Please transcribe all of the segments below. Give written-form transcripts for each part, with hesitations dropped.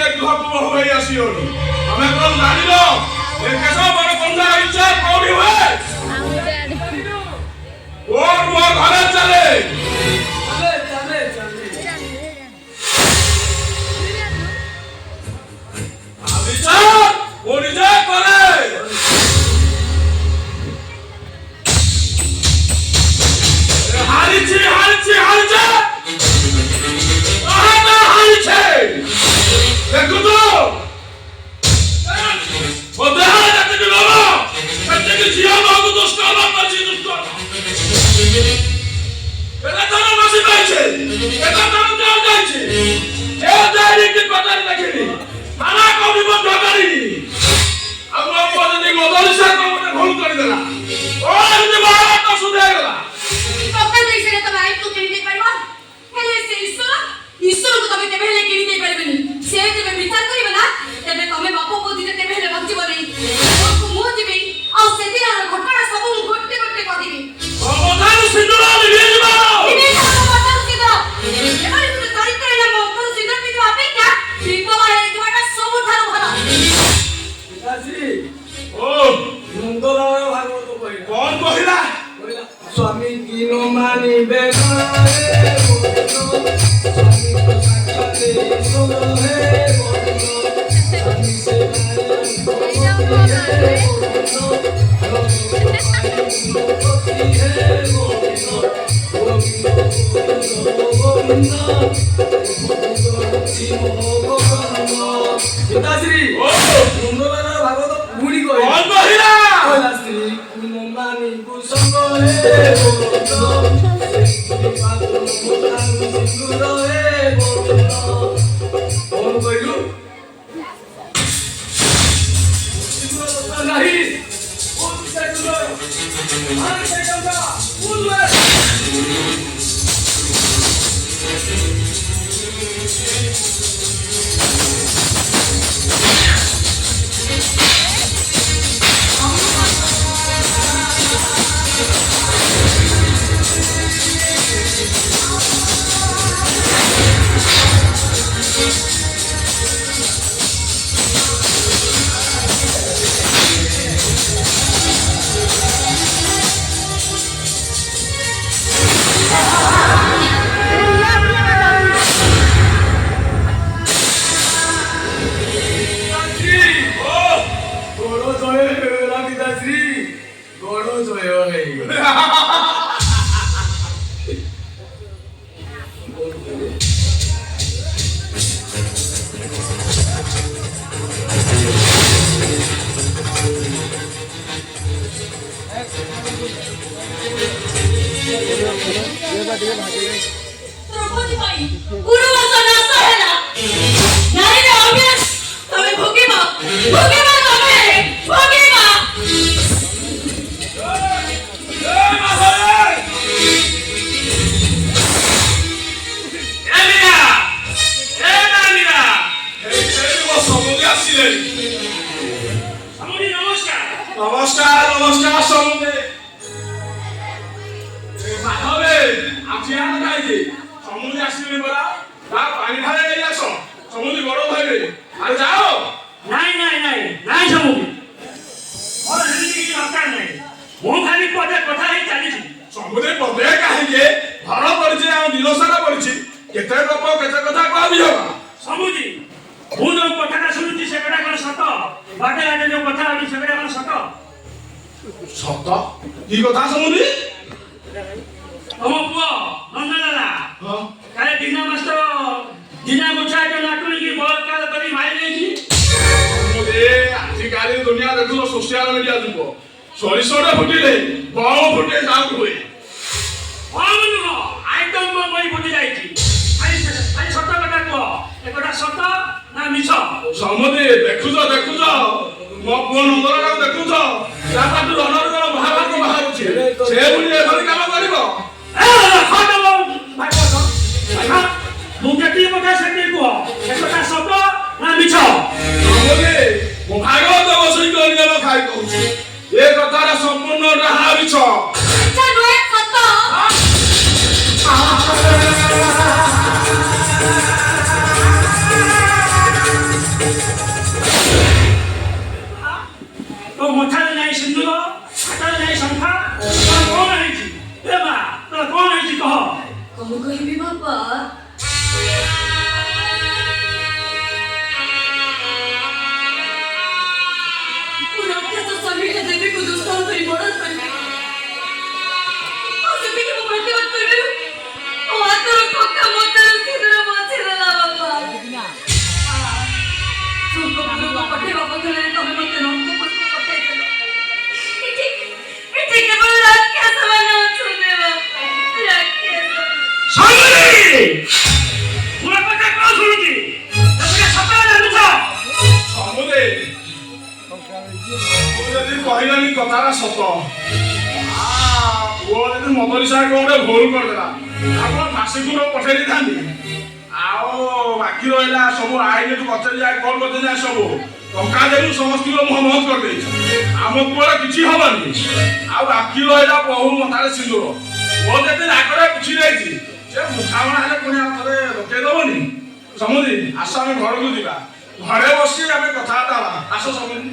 ये गृह को होई आसीओनी हमें कोन जानिलो ए केसो बड़ बंदा इच्छा कोडी हुए और वो घरे चले अभी जा ओरी जा करे हारिছে আহা হারিছে দেখো তো ওদের হাতে দিল না সত্যি জিয়া বাবু দোস্ত আলাম মাঝি দোস্ত এটা তো মাঝি পাইছে এটা তো যাও যাইছে এ দাঁড়ি কি বাজার লাগেনি থানা কবি বন্ধ করিনি আমরা পদে মদরসা কবনে ভুল করে দিলা ও যদি বাবা তো শুনে গেলা সকাল থেকে তো ভাই তো কিনতে পারবা হেলে সে ঈশ্বর তো তবে কেবে হেলে কিনতে পারবেনি সে যেবে বিচার করিবে না তেবে তুমি বাপ বুদ্ধিতে তেবে হেলে বাঁচিব নাই ওকে মু দিবি আর সেদিন আর ঘটনা সব ঘটতে ঘটতে কদিবি অবধান সিন্ধুর লিয়ে দিব দিবি না অবধান সিন্ধুর এবারে তুমি তারিখ করে না অবধান সিন্ধুর দিবি অপেক্ষা বিধবা হয়ে যাওয়াটা সবুঠারু ভালো পিতাশ্রী ও নন্দলাল ভাগবত কইলা কোন কহিলা স্বামী কি ন মানিবে না রে বন্ধু স্বামী তো সাক্ষাতে ঈশ্বর হে বন্ধু স্বামী সে পিতাশ্রী নন্দলাল ভাগবত বুড়ি কইলা কোন কহিলা পিতাশ্রী কুন মানি কুসঙ্গ হে বন্ধু সেই পাত্র মোতান সিন্দুর হে বন্ধু কোন কইলু সিন্দুর তো নাহি ও বিষয় গুলো আর সেই কথা বলবে গড় জয় হইলা পিতাশ্রী গড় জয় হইলা দ্রৌপদী ভাই গুরুবংশ নাশ হেলা নারীর অভ্যাস তবে ভুগিবা তবে ভুগিবা নমস্কার নমস্কার সমুদ্রে মাধবে আজি আর যাইছে সমুদ্রে আসিলে বলা তা পানি ঢালে নেই আস সমুদ্রে বড় ভাইবে আর যাও নাই নাই নাই নাই সমুদ্রে মোর হেলি কিছু দরকার নাই ମୁଁ ଖାଲି ପଦେ କଥା ହେଇ ଚାଲିଛି ସମୁଦ୍ରେ ପଦେ କାହିଁକି ଘର ପଡିଛି ଆଉ ଦିଲସାରା ପଡିଛି କେତେ ଗପ କେତେ କଥା କହିବି ଜମା ସମୁଦ୍ରୀ ମୁଁ ଯୋଉ କଥାଟା ଶୁଣୁଛି ସେଟା କଣ ସତ ବାଟେ ବାଟେ ଯୋଉ କଥା ହଉଛି ସେଟା କଣ ସତ ସତ କି କଥା ସମୁଦ୍ରୀ ତମ ପୁଅ ନନ୍ଦଲାଲା କାଳେ ଦିନ ମାସ ଦିନା ମୁଛା ଏକ ନାଟୁଣିକି ବଳାତ୍କାର କରି ମାରି ଦେଇଛି ସମୁଦ୍ରେ ଆଜିକାଲି ଦୁନିଆ ଦେଖୁଛ ସୋସିଆଲ ମିଡିଆ ଯୁଗ ସରିଷରେ ଫୁଟିଲେ ବଣ ଫୁଟେ ଯାଉ ହୁଏ କଣ ନୁହଁ ଆଇଟମ ବହି ଫୁଟି ଯାଇଛି ଖାଲି ସତ କଥା କୁହ ଏକଥା ସତ ନା ମିଛ ସମୁଦ୍ରେ ଦେଖୁଛ ଦେଖୁଛ ମୋ ପୁଅ ନନ୍ଦଲାଲାକୁ ଦେଖୁଛ ତା ପାଖରୁ ରଣର ମହାଭାରତ ବାହାରୁଛି ସେ ପୁଣି ଏଭଳି କାମ କରିବ ମୁଁ ଯେତିକି କଥା ସେତିକି କୁହ ଏକଥା ସତ ନା ମିଛ ସମୁଦ୍ରେ ମୁଁ ଭାଗବତ ବସେଇ କରିଦେବ ଖାଇ କହୁଛି ଏ କଥାଟା ସମ୍ପୂର୍ଣ୍ଣ ଯାହା ମିଛ ନୁହେଁ ସତ ତୋ ମଥାରେ ନାହିଁ ସିନ୍ଦୁର, ହାତରେ ନାହିଁ ଶଙ୍ଖା, ତୋର କଣ ହେଇଛି? ଏ ମା, ତୋର କଣ ହେଇଛି କହ? କଣ କହିବି ବାପା? ମୁଁ ରାକ୍ଷସ ସ୍ୱାମୀର ଦେବୀକୁ ଦୁଷ୍କର୍ମ କରି ମର୍ଡର କରିବି। ଆଉ ସେତିକି ମୁଁ ପ୍ରତିବାଦ କରିବି। ମୋ ହାତର ପକ୍କା ମତାର ସିନ୍ଦୁର ବଞ୍ଚିଦେଲା ବାପା। ସ୍ୱର୍ଗପୁରକୁ ପଠେଇବା ବଦଳରେ ତମେ ମୋତେ ରକ୍ତପୁରକୁ ପଠେଇଦେଲ। ଏଠି କେବଳ ରାକ୍ଷସମାନେ ଅଛନ୍ତି ବାପା, ରାକ୍ଷସ। ସାଙ୍ଗରେ ମୋର କଥା କଣ ଶୁଣୁଛି? ତମେ ସକାଳେ ଜାଣୁଛ ସମୁଦେ ଯଦି କହିଲାନି କଥାଟା ସତ, ପୁଅ ଯଦି ମଦରୀ ସାହେବ ଗୋଟେ ଭୁଲ କରିଦେଲା, ଆପଣ ଫାଶୀକୁ ପଠେଇ ଦେଇଥାନ୍ତି। ଆଉ ବାକି ରହିଲା ସବୁ ଆଇନଠୁ କଚେରୀ ଯାଏ, କୋର୍ଟ କଚେରୀ ଯାଏ ସବୁ ଟଙ୍କା ଦେଲୁ, ସମସ୍ତଙ୍କୁ ମୁହଁ ବନ୍ଦ କରିଦେଇଛୁ। ଆମ ପୁଅର କିଛି ହବନି। ଆଉ ବାକି ରହିଲା ବହୁ ମଥାରେ ସିନ୍ଦୁର। ପୁଅ ଯଦି ରାଗରେ ପୁଛି ଦେଇଛି, ସେ ମୁଠାମଣା ହେଲେ ପୁଣି ଆଉ ଥରେ ରୋକେଇ ଦବନି। ସମୁଦି ଆସ ଆମେ ଘରକୁ ଯିବା, ଘରେ ବସି ଆମେ କଥାବାର୍ତ୍ତା ହେବା। ଆସ ସମୁଦି।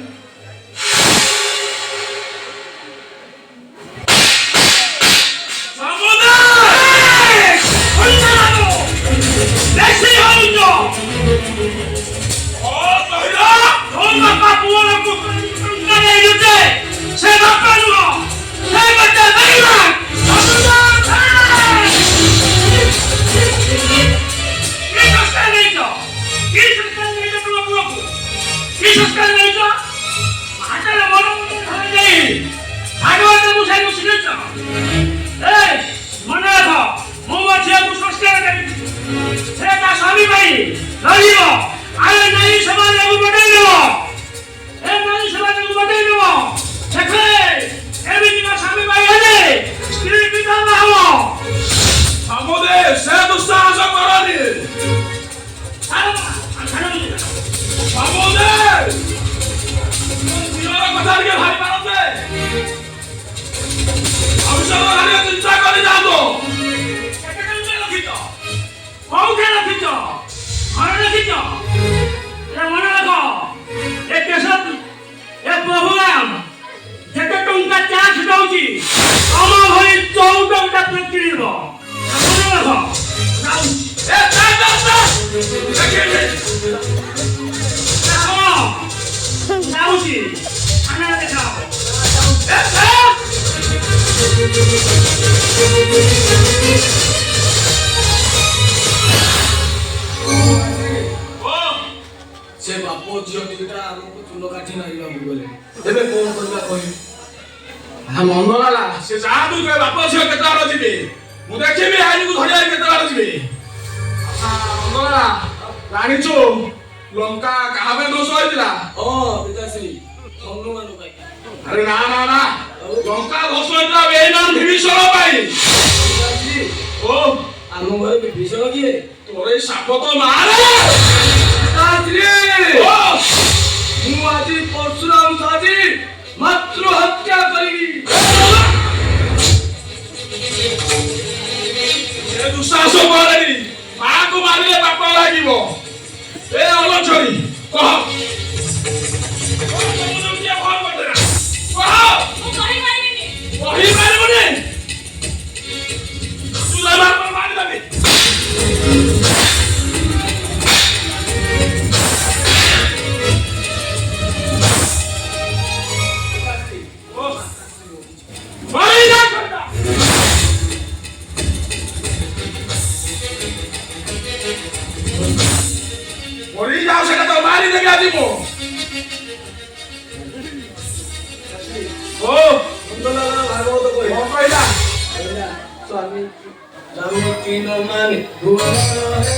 ସେ ବାପ ଝିଅ ଦୁଇଟା ଆମକୁ ଚୁନ କାଠି ମାରିବାକୁ ଗଲେ। ଏବେ କଣ କରିବା କହିବି? ମନ ହେଲା ସେ ଯାଆନ୍ତୁ, ବାପ ଝିଅ କେତେ ଆଡ ଯିବେ, ମୁଁ ଦେଖିବି ଆଇନକୁ ଧରିବା କେତେ ଆଡ ଯିବେ। ଜାଣିଛୁ ଲଙ୍କା କାହା ପାଇଁ ଦୋଷ ହେଇଥିଲା? ପିତାଶ୍ରୀ ହନୁମାନ ପାଇଁ। ଆରେ ନା ନା ନା, ଲଙ୍କା ଦୋଷ ହେଇଥିଲା ବେଇମାନ ବିଭୀଷଣ ପାଇଁ। ଓ ଆମ ଘରେ ବିଭୀଷଣ କିଏ? ତୋର ଏଇ ସାପ ତ ମାରେ। ମୁଁ ଆଜି ପରଶୁରାମ ସାଜି ମାତୃ ହତ୍ୟା କରିବି। ଦୁଃଶାସ କରେନି, ମାକୁ ମାରିଲେ ବାପ ଲାଗିବ। ଏ ଅଲଛରୀ କହ, କହିପାରିବୁନି? ତୁ ମାରିଦେବି। যাও সেটা তো মারি দেবে আজ মো। ও ভাগবত কই কইলা স্বামী রাম কিন মানে ভুবন হে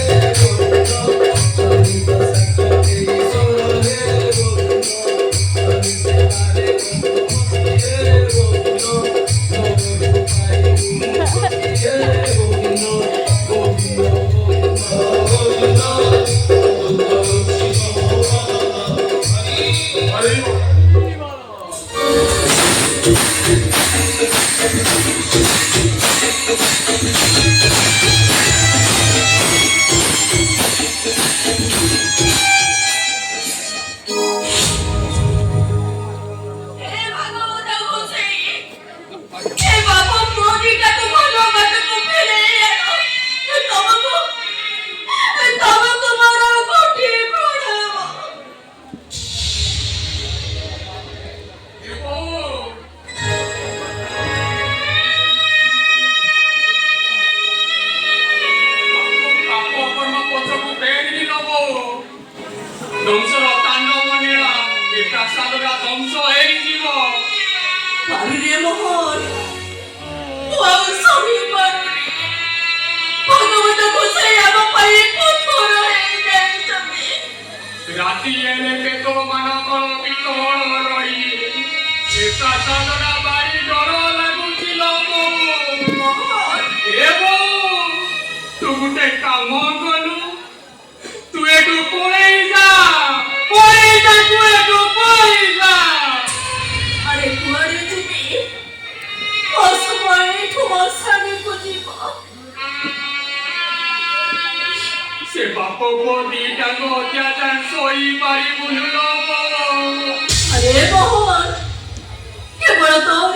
ଏ ପ୍ରାସାଦଟା ଧ୍ୱଂସ ହେଇଯିବ। ପାରୁରେ ମୋହନ ମୁଁ ଆଉ ସହିପାରୁନି। ଭଗବତ ଗୋସାଇ ଆମ ପାଇଁ କଠୋର ହେଇଯାଇଛନ୍ତି। ରାତି ହେଲେ ପେଟ ମାନଙ୍କର ବିକଳ ରହି ଏ ପ୍ରାସାଦଟା ଭାରି ଡର ଲାଗୁଛି ଲୋ ବୋଉ। ଏ ବୋଉ, ତୁ ଗୋଟେ କାମ କଲୁ, ତୁ ଏଠୁ ପଳେଇ ଯା, ତୁ ଏଠୁ ପଳେଇ ଯା। আরে কুয়ারে যেতে অসময়ে ঠুমসানিକୁ ଯିବ। ସେ ବାପ ପୁଅ ଦିଟାଙ୍କ ଅତ୍ୟାଚାର ସହିପାରିବୁନି ଲୋ ବୋଉ। আরে মোহন কেবল তোর